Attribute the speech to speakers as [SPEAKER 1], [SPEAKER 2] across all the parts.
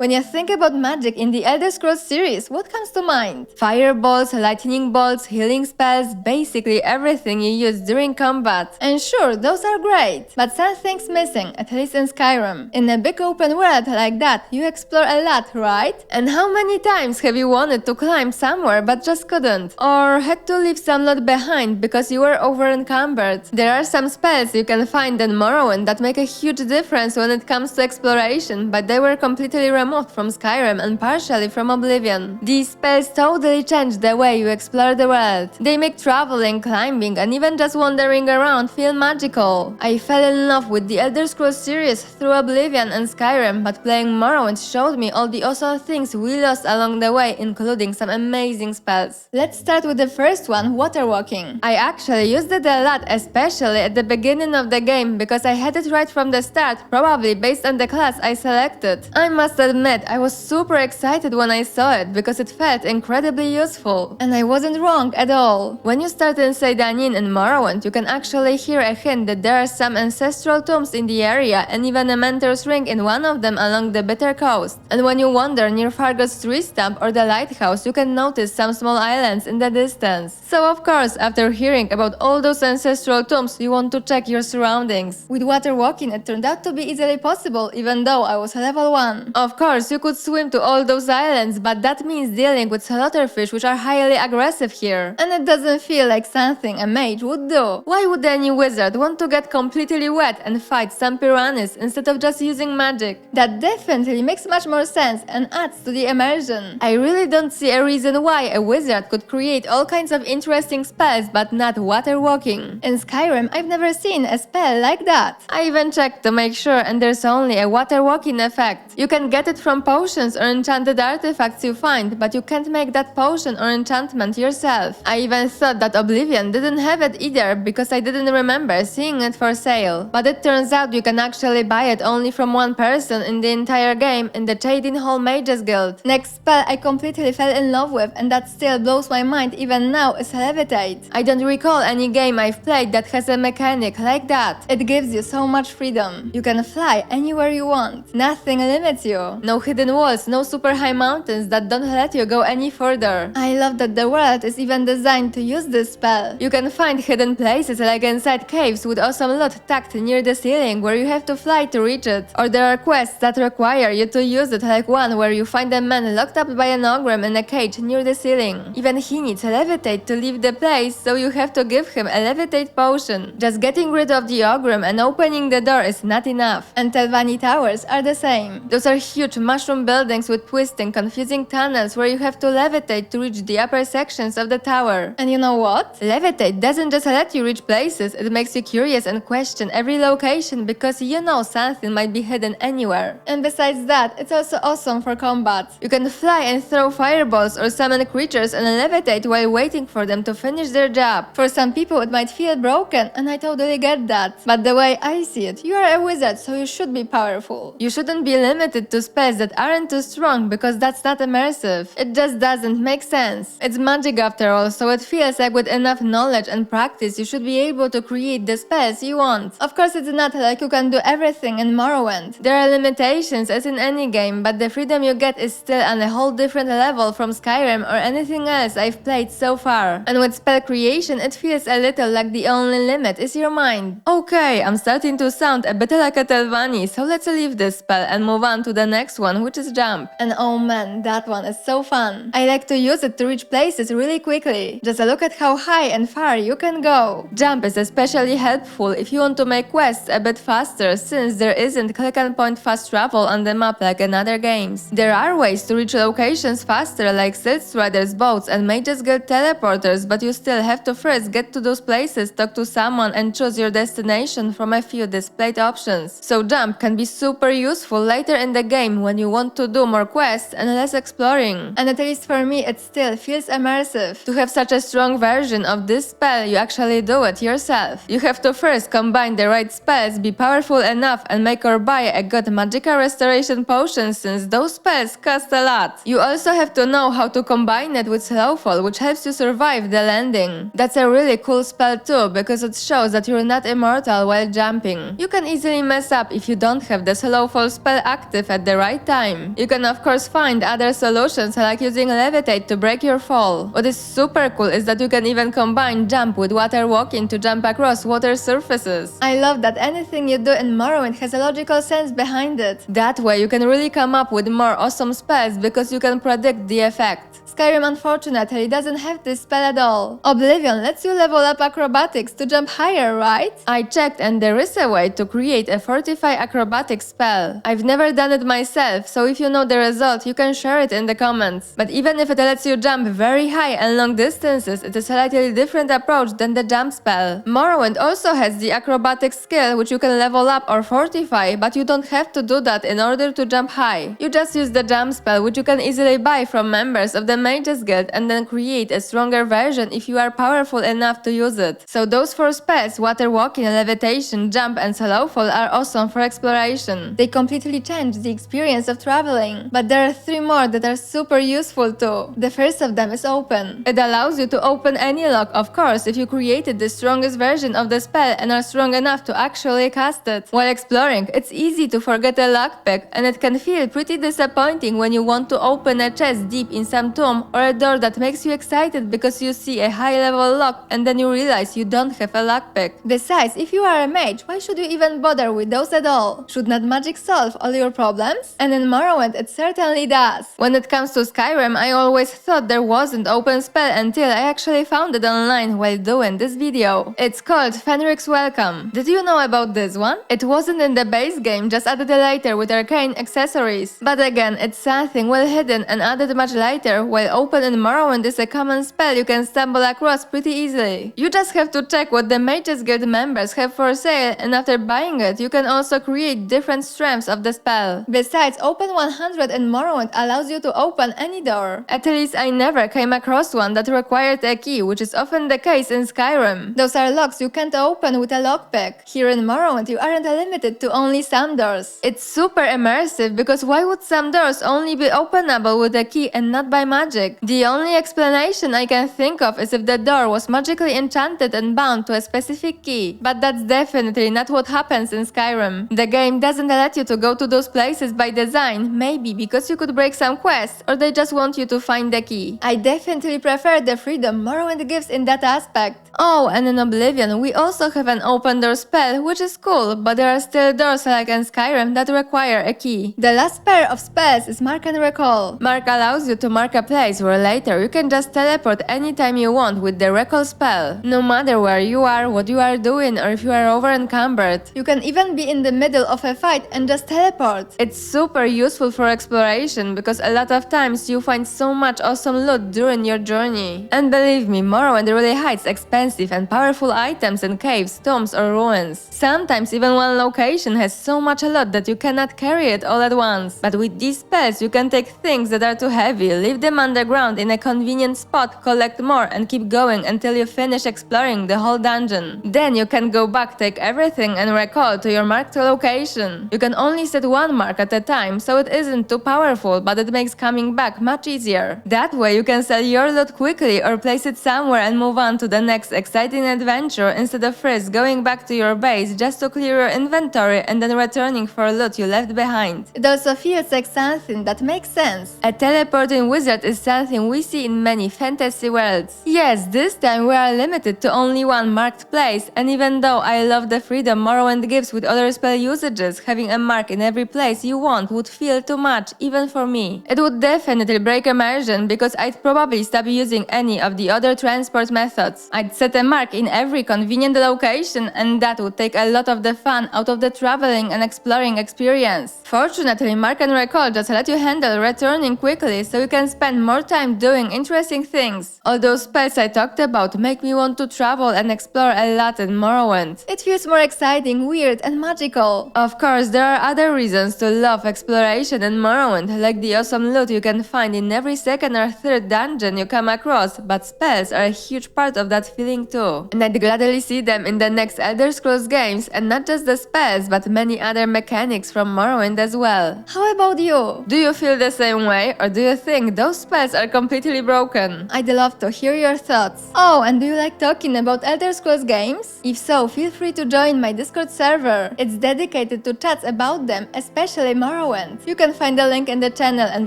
[SPEAKER 1] When you think about magic in the Elder Scrolls series, what comes to mind? Fireballs, lightning bolts, healing spells, basically everything you use during combat. And sure, those are great, but something's missing, at least in Skyrim. In a big open world like that, you explore a lot, right? And how many times have you wanted to climb somewhere but just couldn't? Or had to leave some loot behind because you were over-encumbered? There are some spells you can find in Morrowind that make a huge difference when it comes to exploration, but they were completely removed from Skyrim and partially from Oblivion. These spells totally change the way you explore the world. They make traveling, climbing, and even just wandering around feel magical. I fell in love with the Elder Scrolls series through Oblivion and Skyrim, but playing Morrowind showed me all the awesome things we lost along the way, including some amazing spells. Let's start with the first one, water walking. I actually used it a lot, especially at the beginning of the game, because I had it right from the start, probably based on the class I selected. I must admit, I was super excited when I saw it because it felt incredibly useful. And I wasn't wrong at all. When you start in Seydanin in Morrowind, you can actually hear a hint that there are some ancestral tombs in the area and even a mentor's ring in one of them along the Bitter Coast. And when you wander near Fargo's tree stump or the lighthouse, you can notice some small islands in the distance. So of course, after hearing about all those ancestral tombs, you want to check your surroundings. With water walking, it turned out to be easily possible, even though I was level 1. Of course, you could swim to all those islands, but that means dealing with slaughterfish, which are highly aggressive here. And it doesn't feel like something a mage would do. Why would any wizard want to get completely wet and fight some piranhas instead of just using magic? That definitely makes much more sense and adds to the immersion. I really don't see a reason why a wizard could create all kinds of interesting spells but not water walking. In Skyrim, I've never seen a spell like that. I even checked to make sure, and there's only a water walking effect. You can get it from potions or enchanted artifacts you find, but you can't make that potion or enchantment yourself. I even thought that Oblivion didn't have it either because I didn't remember seeing it for sale. But it turns out you can actually buy it only from one person in the entire game in the Chadin Hall Mages Guild. Next spell I completely fell in love with, and that still blows my mind even now, is Levitate. I don't recall any game I've played that has a mechanic like that. It gives you so much freedom. You can fly anywhere you want. Nothing limits you. No hidden walls, no super high mountains that don't let you go any further. I love that the world is even designed to use this spell. You can find hidden places like inside caves with awesome loot tucked near the ceiling where you have to fly to reach it. Or there are quests that require you to use it, like one where you find a man locked up by an ogre in a cage near the ceiling. Even he needs a levitate to leave the place, so you have to give him a levitate potion. Just getting rid of the ogre and opening the door is not enough. And Telvanni towers are the same. Those are huge mushroom buildings with twisting, confusing tunnels where you have to levitate to reach the upper sections of the tower. And you know what? Levitate doesn't just let you reach places, it makes you curious and question every location because you know something might be hidden anywhere. And besides that, it's also awesome for combat. You can fly and throw fireballs or summon creatures and levitate while waiting for them to finish their job. For some people it might feel broken, and I totally get that. But the way I see it, you are a wizard, so you should be powerful. You shouldn't be limited to spells that aren't too strong because that's not immersive. It just doesn't make sense. It's magic after all, so it feels like with enough knowledge and practice you should be able to create the spells you want. Of course, it's not like you can do everything in Morrowind. There are limitations as in any game, but the freedom you get is still on a whole different level from Skyrim or anything else I've played so far. And with spell creation, it feels a little like the only limit is your mind. Okay, I'm starting to sound a bit like a Telvanni, so let's leave this spell and move on to the next one, which is jump. And oh man, that one is so fun. I like to use it to reach places really quickly. Just look at how high and far you can go. Jump is especially helpful if you want to make quests a bit faster, since there isn't click and point fast travel on the map like in other games. There are ways to reach locations faster like Silt Riders boats and Mages Guild teleporters, but you still have to first get to those places, talk to someone and choose your destination from a few displayed options. So jump can be super useful later in the game when you want to do more quests and less exploring. And at least for me, it still feels immersive. To have such a strong version of this spell, you actually do it yourself. You have to first combine the right spells, be powerful enough and make or buy a good magica restoration potion, since those spells cost a lot. You also have to know how to combine it with Slowfall, which helps you survive the landing. That's a really cool spell too, because it shows that you're not immortal while jumping. You can easily mess up if you don't have the Slowfall spell active at the right right time. You can of course find other solutions like using Levitate to break your fall. What is super cool is that you can even combine jump with water walking to jump across water surfaces. I love that anything you do in Morrowind has a logical sense behind it. That way you can really come up with more awesome spells because you can predict the effect. Skyrim unfortunately doesn't have this spell at all. Oblivion lets you level up acrobatics to jump higher, right? I checked and there is a way to create a fortify acrobatics spell. I've never done it myself, so if you know the result, you can share it in the comments. But even if it lets you jump very high and long distances, it is a slightly different approach than the jump spell. Morrowind also has the acrobatics skill which you can level up or fortify, but you don't have to do that in order to jump high. You just use the jump spell which you can easily buy from members of the Mages Guild and then create a stronger version if you are powerful enough to use it. So those 4 spells, water walking, levitation, jump and slow fall, are awesome for exploration. They completely change the experience of traveling. But there are 3 more that are super useful too. The first of them is open. It allows you to open any lock, of course, if you created the strongest version of the spell and are strong enough to actually cast it. While exploring, it's easy to forget a lockpick, and it can feel pretty disappointing when you want to open a chest deep in some tomb or a door that makes you excited because you see a high-level lock and then you realize you don't have a lockpick. Besides, if you are a mage, why should you even bother with those at all? Should not magic solve all your problems? And in Morrowind, it certainly does. When it comes to Skyrim, I always thought there wasn't open spell until I actually found it online while doing this video. It's called Fenric's Welcome. Did you know about this one? It wasn't in the base game, just added later with arcane accessories. But again, it's something well hidden and added much later, while open in Morrowind is a common spell you can stumble across pretty easily. You just have to check what the Mages Guild members have for sale, and after buying it, you can also create different strengths of the spell. Besides, Open 100 in Morrowind allows you to open any door. At least I never came across one that required a key, which is often the case in Skyrim. Those are locks you can't open with a lockpick. Here in Morrowind, you aren't limited to only some doors. It's super immersive because why would some doors only be openable with a key and not by magic? The only explanation I can think of is if the door was magically enchanted and bound to a specific key. But that's definitely not what happens in Skyrim. The game doesn't let you to go to those places by design, maybe because you could break some quests, or they just want you to find the key. I definitely prefer the freedom Morrowind gives in that aspect. Oh, and in Oblivion, we also have an open door spell, which is cool, but there are still doors like in Skyrim that require a key. The last pair of spells is Mark and Recall. Mark allows you to mark a place where later you can just teleport anytime you want with the Recall spell. No matter where you are, what you are doing, or if you are over encumbered. You can even be in the middle of a fight and just teleport. It's super useful for exploration because a lot of times you find so much awesome loot during your journey. And believe me, Morrowind really hides expensive and powerful items in caves, tombs or ruins. Sometimes even one location has so much loot that you cannot carry it all at once. But with these spells you can take things that are too heavy, leave them underground in a convenient spot, collect more and keep going until you finish exploring the whole dungeon. Then you can go back, take everything and recall to your marked location. You can only set one mark at a time, so it isn't too powerful, but it makes coming back much easier. That way you can sell your loot quickly or place it somewhere and move on to the next exciting adventure instead of first going back to your base just to clear your inventory and then returning for loot you left behind. It also feels like something that makes sense. A teleporting wizard is something we see in many fantasy worlds. Yes, this time we are limited to only one marked place, and even though I love the freedom Morrowind gives with other spell usages, having a mark in every place you want would feel too much, even for me. It would definitely break immersion because I'd probably stop using any of the other transport methods. I'd set a mark in every convenient location, and that would take a lot of the fun out of the traveling and exploring experience. Fortunately, Mark and Recall just let you handle returning quickly so you can spend more time doing interesting things. All those spells I talked about make me want to travel and explore a lot in Morrowind. It feels more exciting, weird and magical. Of course, there are other reasons to love exploration in Morrowind, like the awesome loot you can find in every second or third dungeon you come across, but spells are a huge part of that feeling too. And I'd gladly see them in the next Elder Scrolls games, and not just the spells, but many other mechanics from Morrowind as well. How about you? Do you feel the same way, or do you think those spells are completely broken? I'd love to hear your thoughts. Oh, and do you like talking about Elder Scrolls games? If so, feel free to join my Discord server. It's dedicated to chats about them, especially Morrowind Morrowind. You can find the link in the channel and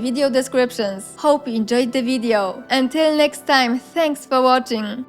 [SPEAKER 1] video descriptions. Hope you enjoyed the video. Until next time, thanks for watching.